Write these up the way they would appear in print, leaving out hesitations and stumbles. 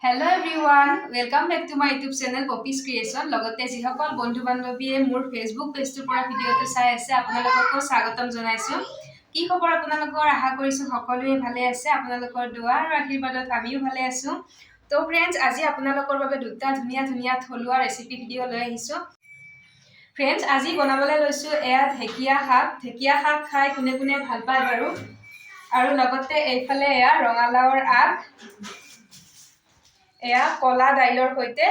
Hello everyone, welcome back to my YouTube channel Poppy's Creation. লগতে যিসকল বন্ধু বান্ধৱীয়ে মোৰ Facebook পেজটোৰ পৰা ভিডিঅটো চাই আছে আপোনালোককো স্বাগতম জনাইছো। কি খবৰ আপোনালোকৰ আশা কৰিছো সকলোৱে ভালে আছে আপোনালোকৰ দোৱা আৰু আশীৰ্বাদত আমিও ভালে আছো। তো ফ্ৰেন্ডছ আজি আপোনালোকৰ বাবে দুটা ধুনীয়া থলুৱা ৰেচিপি ভিডিঅ লৈ আহিছো। ফ্ৰেন্ডছ আজি বনাবলৈ লৈছো এয়া ঢেকিয়া শাক খাই কোনে ভাল পায় বাৰু। আৰু লগতে এইফালে এয়া ৰঙালাওৰ আগ এয়া কলা দাইলৰ সৈতে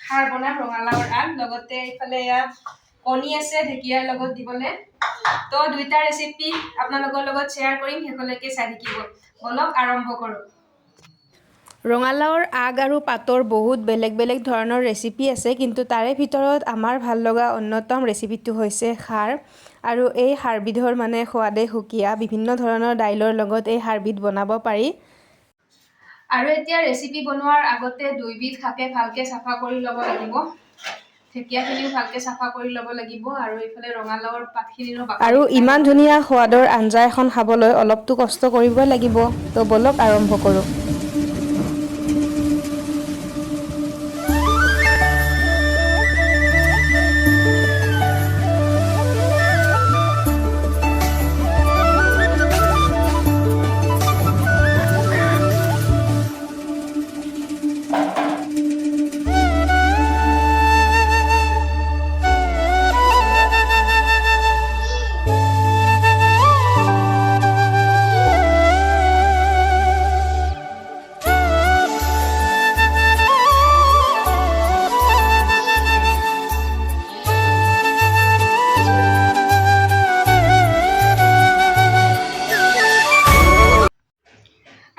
খাৰ বনাম ৰঙালাওৰ আগ লগতে এইফালে এয়া কণী আছে ঢেকিয়াৰ লগত দিবলে। তো দুইটা ৰেচিপি আপোনালোকৰ লগত শ্বেয়াৰ কৰিম হেকলৈকে চাই থাকিব। বলক আৰম্ভ কৰো। ৰঙালাওৰ আগ আৰু পাতৰ বহুত বেলেগ ধৰণৰ ৰেচিপি আছে, কিন্তু তাৰে ভিতৰত আমাৰ ভাল লগা অন্যতম ৰেচিপিটো হৈছে খাৰ। আৰু এই খাৰবিধৰ সোৱাদে সুকীয়া। বিভিন্ন ধৰণৰ দাইলৰ লগত এই খাৰবিধ বনাব পাৰি। আৰু এতিয়া ৰেচিপি বনোৱাৰ আগতে দুইবিধ শাকে ভালকে চাফা কৰি ল'ব লাগিব। ঢেকিয়াখিনিও ভালকে চাফা কৰি ল'ব লাগিব আৰু এইফালে ৰঙালাওৰ পাতখিনিৰো আৰু ইমান ধুনীয়া সোৱাদৰ আঞ্জা এখন খাবলৈ অলপতো কষ্ট কৰিবই লাগিব। তো বলক আৰম্ভ কৰোঁ।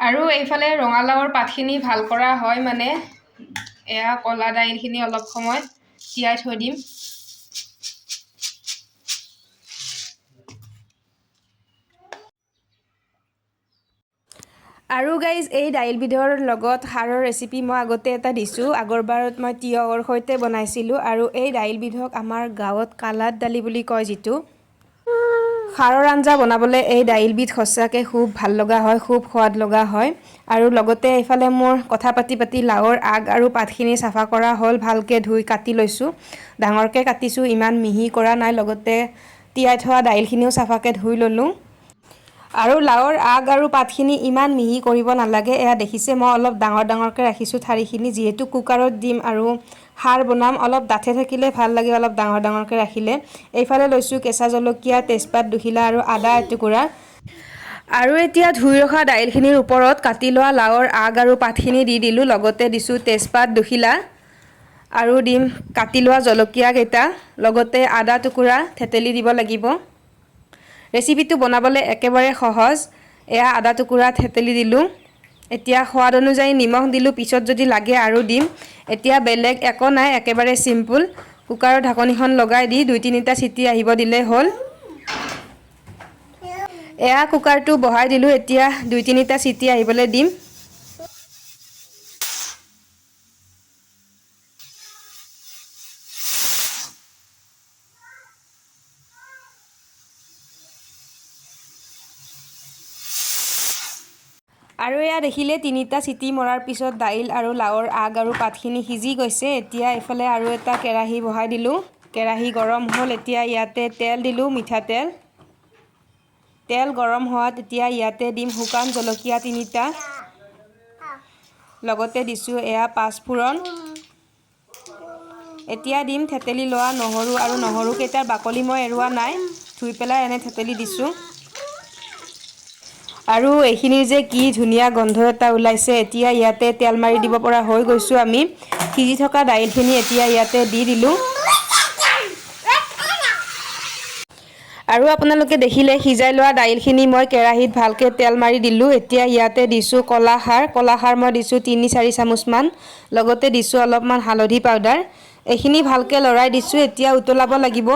আৰু এইফালে ৰঙালাওৰ পাতখিনি ভাল কৰা হয় এয়া কলা দাইলখিনি অলপ সময় তিয়াই থৈ দিম। আৰু গাইজ এই দাইলবিধৰ লগত খাৰৰ ৰেচিপি মই আগতে এটা দিছোঁ। আগৰবাৰত মই তিয়হৰ সৈতে বনাইছিলোঁ। আৰু এই দাইলবিধক আমাৰ গাঁৱত কালাত দালি বুলি কয় যিটো। খাৰৰ আঞ্জা বনাবলৈ এই দাইলবিধ সঁচাকৈ খুব ভাল লগা হয়, খুব সোৱাদ লগা হয়। আৰু লগতে এইফালে মোৰ কথা পাতি লাওৰ আগ আৰু পাতখিনি চাফা কৰা হ'ল। ভালকৈ ধুই কাটি লৈছোঁ, ডাঙৰকৈ কাটিছোঁ, ইমান মিহি কৰা নাই। লগতে তিয়াই থোৱা দাইলখিনিও চাফাকৈ ধুই ল'লোঁ। আৰু লাওৰ আগ আৰু পাতখিনি ইমান মিহি কৰিব নালাগে। এয়া দেখিছে মই অলপ ডাঙৰকৈ ৰাখিছোঁ ঠাৰিখিনি, যিহেতু কুকাৰত দিম আৰু খাৰ বনাম। অলপ ডাঠে থাকিলে ভাল লাগে, অলপ ডাঙৰকৈ ৰাখিলে। এইফালে লৈছোঁ কেঁচা জলকীয়া, তেজপাত দুখিলা আৰু আদা এটুকুৰা। আৰু এতিয়া ধুই ৰখা দাইলখিনিৰ ওপৰত কাটি লোৱা লাওৰ আগ আৰু পাতখিনি দি দিলোঁ। লগতে দিছোঁ তেজপাত দুখিলা আৰু দিম কাটি লোৱা জলকীয়া কেইটা, লগতে আদা টুকুৰা থেতেলি দিব লাগিব। ৰেচিপিটো বনাবলৈ একেবাৰে সহজ। এয়া আদা টুকুৰা থেতেলি দিলোঁ। এতিয়া সোৱাদ অনুযায়ী নিমখ দিলোঁ, পিছত যদি লাগে আৰু দিম। এতিয়া বেলেগ একো নাই, একেবাৰে চিম্পুল। কুকাৰৰ ঢাকনিখন লগাই দি 2-3টা চিটি আহিব দিলেই হ'ল। এয়া কুকাৰটো বহাই দিলোঁ, এতিয়া 2-3টা চিটি আহিবলৈ দিম। আৰু এয়া দেখিলে 3টা চিটি মৰাৰ পিছত দাইল আৰু লাওৰ আগ আৰু পাতখিনি সিজি গৈছে। এতিয়া এইফালে আৰু এটা কেৰাহী বহাই দিলোঁ। কেৰাহী গৰম হ'ল, এতিয়া ইয়াতে তেল দিলোঁ, মিঠাতেল। তেল গৰম হোৱাত এতিয়া ইয়াতে দিম শুকান জলকীয়া 3টা, লগতে দিছোঁ এয়া পাঁচফোৰণ। এতিয়া দিম থেতেলি লোৱা নহৰু, আৰু নহৰুকেইটাৰ বাকলি মই এৰুৱা নাই, ধুই পেলাই এনে থেতেলি দিছোঁ। আৰু এইখিনিৰ যে কি ধুনীয়া গোন্ধ এটা ওলাইছে। এতিয়া ইয়াতে তেল মাৰি দিব পৰা হৈ গৈছোঁ আমি। সিজি থকা দাইলখিনি এতিয়া ইয়াতে দি দিলোঁ। আৰু আপোনালোকে দেখিলে সিজাই লোৱা দাইলখিনি মই কেৰাহীত ভালকৈ তেল মাৰি দিলোঁ। এতিয়া ইয়াতে দিছোঁ কলা খাৰ মই দিছোঁ 3-4 চামুচমান। লগতে দিছোঁ অলপমান হালধি পাউডাৰ। এইখিনি ভালকৈ লৰাই দিছোঁ, এতিয়া উতলাব লাগিব।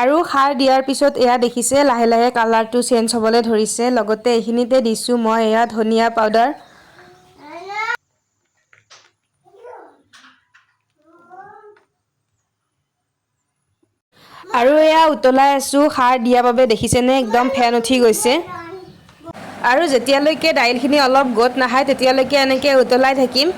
আৰু খাৰ দিয়াৰ পিছত এয়া দেখিছে লাহে কালাৰটো চেঞ্জ হ'বলৈ ধৰিছে। লগতে এইখিনিতে দিছোঁ মই এয়া ধনিয়া পাউডাৰ। আৰু এয়া উতলাই আছোঁ। খাৰ দিয়াৰ বাবে দেখিছেনে একদম ফেন উঠি গৈছে। আৰু যেতিয়ালৈকে দাইলখিনি অলপ গোট নাখায় তেতিয়ালৈকে এনেকৈ উতলাই থাকিম।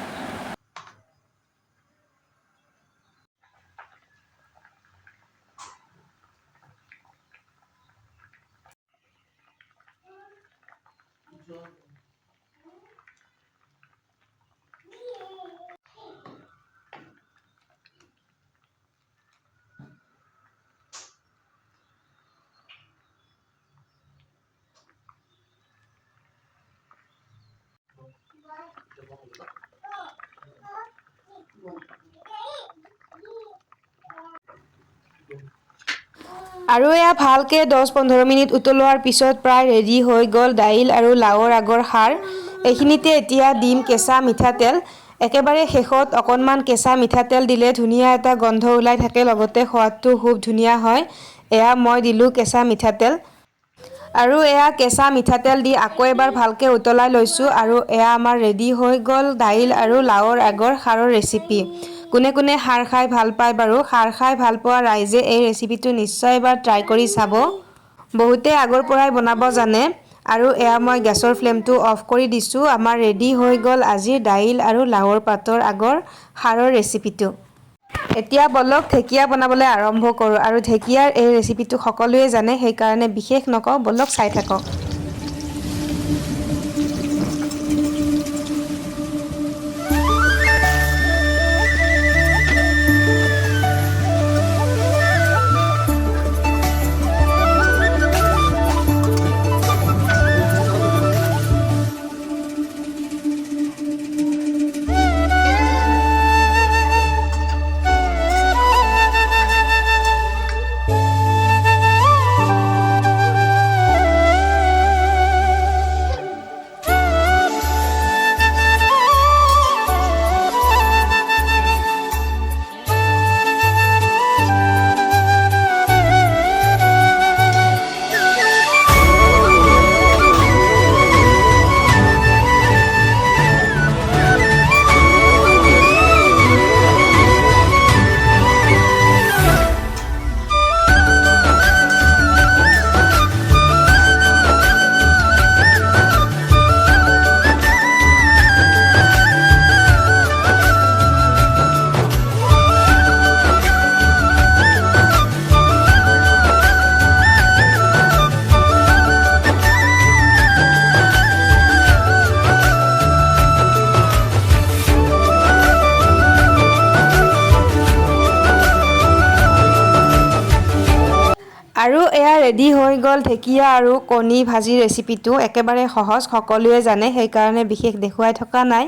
আৰু এয়া ভালকৈ 10-15 মিনিট উতলোৱাৰ পিছত প্ৰায় ৰেডি হৈ গ'ল দাইল আৰু লাওৰ আগৰ খাৰ। এইখিনিতে এতিয়া দিম কেঁচা মিঠাতেল। একেবাৰে শেষত অকণমান কেঁচা মিঠাতেল দিলে ধুনীয়া এটা গন্ধ ওলাই থাকে, লগতে সোৱাদটো খুব ধুনীয়া হয়। এয়া মই দিলোঁ কেঁচা মিঠাতেল। আৰু এয়া কেঁচা মিঠাতেল দি আকৌ এবাৰ ভালকৈ উতলাই লৈছোঁ আৰু এয়া আমাৰ ৰেডি হৈ গ'ল দাইল আৰু লাওৰ আগৰ খাৰৰ ৰেচিপি। কোনে কোনে খাৰ খাই ভাল পায় বাৰু? খাৰ খাই ভাল পোৱা ৰাইজে এই ৰেচিপিটো নিশ্চয় এবাৰ ট্ৰাই কৰি চাব। বহুতে আগৰ পৰাই বনাব জানে। আৰু এয়া মই গেছৰ ফ্লেমটো অফ কৰি দিছোঁ। আমাৰ ৰেডি হৈ গ'ল আজিৰ দাইল আৰু লাওৰ পাতৰ আগৰ খাৰৰ ৰেচিপিটো। এতিয়া বলক ঢেকীয়া বনাবলৈ আৰম্ভ কৰোঁ। আৰু ঢেকীয়াৰ এই ৰেচিপিটো সকলোৱে জানে, সেইকাৰণে বিশেষ নকওঁ, বলক চাই থাকক। আৰু এয়া ৰেডি হৈ গ'ল ঢেকীয়া আৰু কণী ভাজি ৰেচিপিটো। একেবাৰে সহজ, সকলোৱে জানে, সেইকাৰণে বিশেষ দেখুৱাই থকা নাই।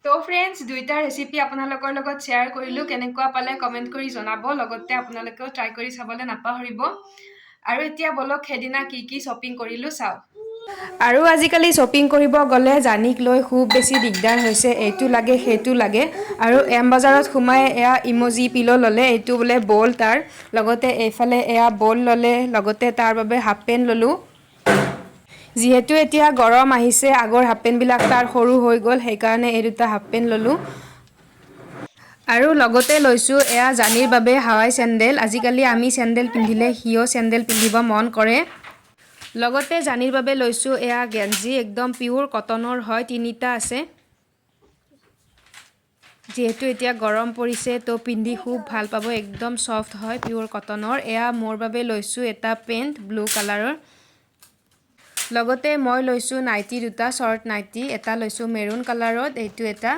তো ফ্ৰেণ্ডছ, দুইটা ৰেচিপি আপোনালোকৰ লগত শ্বেয়াৰ কৰিলোঁ। কেনেকুৱা পালে কমেণ্ট কৰি জনাব, লগতে আপোনালোকেও ট্ৰাই কৰি চাবলৈ নাপাহৰিব। আৰু এতিয়া বলক সেইদিনা কি কি শ্বপিং কৰিলোঁ চাওঁ। আৰু আজিকালি শ্বপিং কৰিব গ'লে জানিক লৈ খুব বেছি দিগদাৰ হৈছে। এইটো লাগে সেইটো লাগে। আৰু এম বজাৰত সোমাই এয়া ইমজি পিলো ল'লে, এইটো বোলে বল তাৰ। লগতে এইফালে এয়া বল ল'লে, লগতে তাৰ বাবে হাফ পেণ্ট ল'লোঁ। যিহেতু এতিয়া গৰম আহিছে, আগৰ হাফ পেণ্টবিলাক তাৰ সৰু হৈ গ'ল, সেইকাৰণে এই দুটা হাফ পেণ্ট ল'লোঁ। আৰু লগতে লৈছোঁ এয়া জানিৰ বাবে হাৱাই চেণ্ডেল। আজিকালি আমি চেণ্ডেল পিন্ধিলে সিও চেণ্ডেল পিন্ধিব মন কৰে। লগতে জানিৰ বাবে লৈছোঁ এয়া গেঞ্জি, একদম পিয়'ৰ কটনৰ হয়, 3টা আছে। যিহেতু এতিয়া গৰম পৰিছে, তো পিন্ধি খুব ভাল পাব, একদম ছফ্ট হয়, পিয়'ৰ কটনৰ। এয়া মোৰ বাবে লৈছোঁ এটা পেণ্ট ব্লু কালাৰৰ। লগতে মই লৈছোঁ নাইটি দুটা, শ্বৰ্ট নাইটি। এটা লৈছোঁ মেৰুন কালাৰত, এইটো এটা।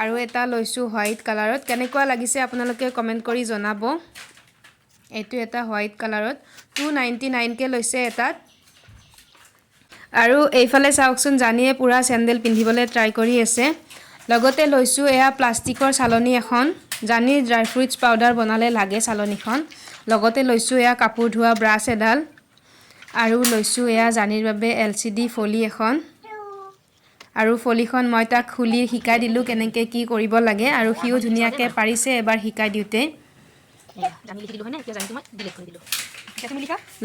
আৰু এটা লৈছোঁ হোৱাইট কালাৰত। কেনেকুৱা লাগিছে আপোনালোকে কমেণ্ট কৰি জনাব। এইটো এটা হোৱাইট কালাৰত, 299কৈ লৈছে এটাত। আৰু এইফালে চাওকচোন, জানিয়ে পূৰা চেণ্ডেল পিন্ধিবলৈ ট্ৰাই কৰি আছে। লগতে লৈছোঁ এয়া প্লাষ্টিকৰ চালনী এখন। জানিৰ ড্ৰাই ফ্ৰুইটছ পাউডাৰ বনালে লাগে চালনীখন। লগতে লৈছোঁ এয়া কাপোৰ ধোৱা ব্ৰাছ এডাল। আৰু লৈছোঁ এয়া জানিৰ বাবে LCD ফলি এখন। আৰু ফলিখন মই তাক খুলি শিকাই দিলোঁ কেনেকৈ কি কৰিব লাগে, আৰু সিও ধুনীয়াকৈ পাৰিছে এবাৰ শিকাই দিওঁতে।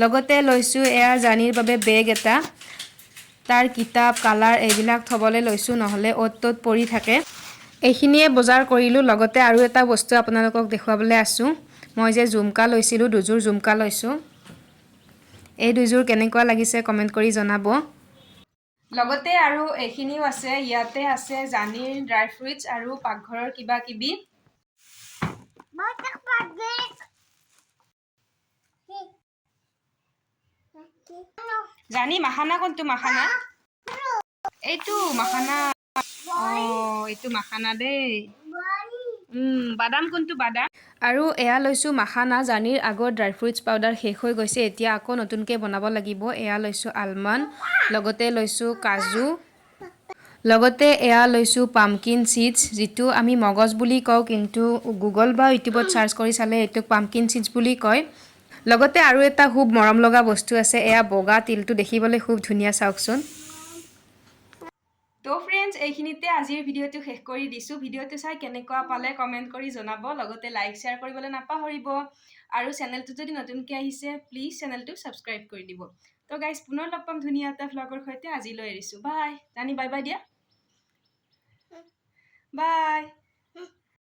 লগতে লৈছোঁ এয়া জানিৰ বাবে বেগ এটা। তাৰ কিতাপ, কালাৰ এইবিলাক থ'বলৈ লৈছোঁ, নহ'লে অ'ত ত'ত পৰি থাকে। এইখিনিয়ে বজাৰ কৰিলোঁ। লগতে আৰু এটা বস্তু আপোনালোকক দেখুৱাবলৈ আছোঁ। মই যে জুমকা লৈছিলোঁ, দুযোৰ জুমকা লৈছোঁ। এই দুইযোৰ কেনেকুৱা লাগিছে কমেণ্ট কৰি জনাব। লগতে আৰু এইখিনিও আছে, ইয়াতে আছে জানিৰ ড্ৰাই ফ্ৰুইটছ আৰু পাকঘৰৰ কিবা কিবি। জানি মাখানা কোনটো মাখানা? এইটো মাখানা। এইটো মাখানা দেই। বাদাম কোনটো বাদাম? আৰু এয়া লৈছোঁ মাখানা। জানিৰ আগৰ ড্ৰাই ফ্ৰুইটছ পাউডাৰ শেষ হৈ গৈছে, এতিয়া আকৌ নতুনকৈ বনাব লাগিব। এয়া লৈছোঁ আলমণ্ড, লগতে লৈছোঁ কাজু, লগতে এয়া লৈছোঁ পামকিন চিডছ, যিটো আমি মগজ বুলি কওঁ, কিন্তু গুগল বা ইউটিউবত চাৰ্চ কৰি চালে এইটোক পামকিন চিডছ বুলি কয়। লগতে আৰু এটা খুব মৰম লগা বস্তু আছে, এয়া বগা তিলটো দেখিবলৈ খুব ধুনীয়া, চাওকচোন। তো ফ্ৰেণ্ডছ, এইখিনিতে আজিৰ ভিডিঅ'টো শেষ কৰি দিছোঁ। ভিডিঅ'টো চাই কেনেকুৱা পালে কমেণ্ট কৰি জনাব, লগতে লাইক শ্বেয়াৰ কৰিবলৈ নাপাহৰিব। আৰু চেনেলটো যদি নতুনকৈ আহিছে প্লিজ চেনেলটো ছাবস্ক্ৰাইব কৰি দিব। তো গাইজ, পুনৰ লগ পাম ধুনীয়া এটা ভ্লগৰ সৈতে। আজিলৈ এৰিছোঁ, বাই। জানি বাই বাই দিয়া, বাই।